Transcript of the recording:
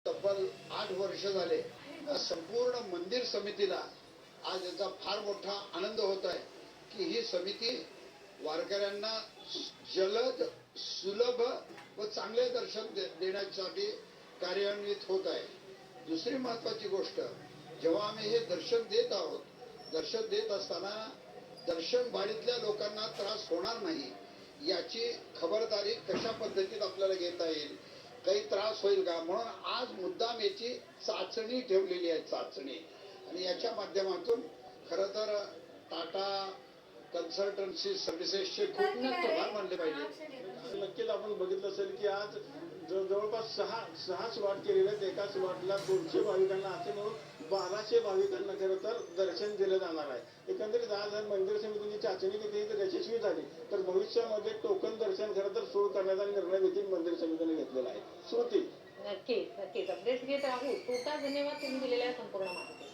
तब्बल 8 वर्ष झाले संपूर्ण मंदिर समितीला आज याचा फार मोठा आनंद होत आहे की ही समिती वारकऱ्यांना जलद, सुलभ व चांगले दर्शन देण्यासाठी कार्यान्वित होत आहे। दुसरी महत्वाची गोष्ट, जेव्हा आम्ही हे दर्शन देत आहोत, दर्शन देत असताना दर्शन भाडीतल्या लोकांना त्रास होणार नाही याची खबरदारी कशा पद्धतीत आपल्याला घेता येईल, काही त्रास होईल का, म्हणून आज मुद्दाम याची चाचणी ठेवलेली आहे, चाचणी। आणि याच्या माध्यमातून खरं तर टाटा कन्सल्टन्सी सर्व्हिसेसचे खूप आभार मानले पाहिजे। नक्कीच आपण बघितलं असेल की आज जवळपास सहा स्लॉट केलेले आहेत। एका स्लॉटला 200 भाविकांना, असे मिळून 1200 भाविकांना खरं तर दर्शन दिलं जाणार आहे। एकंदरीत आज मंदिर समितीची चाचणी देखील जर यशस्वी झाली तर भविष्यामध्ये टोकन दर्शन खरं तर सुरू करण्याचा निर्णय देखील मंदिर समितीने घेतलेला आहे। श्रुती, नक्कीच अपडेट्स घेत राहू। खूप धन्यवाद तुम्ही दिलेल्या संपूर्ण माहिती।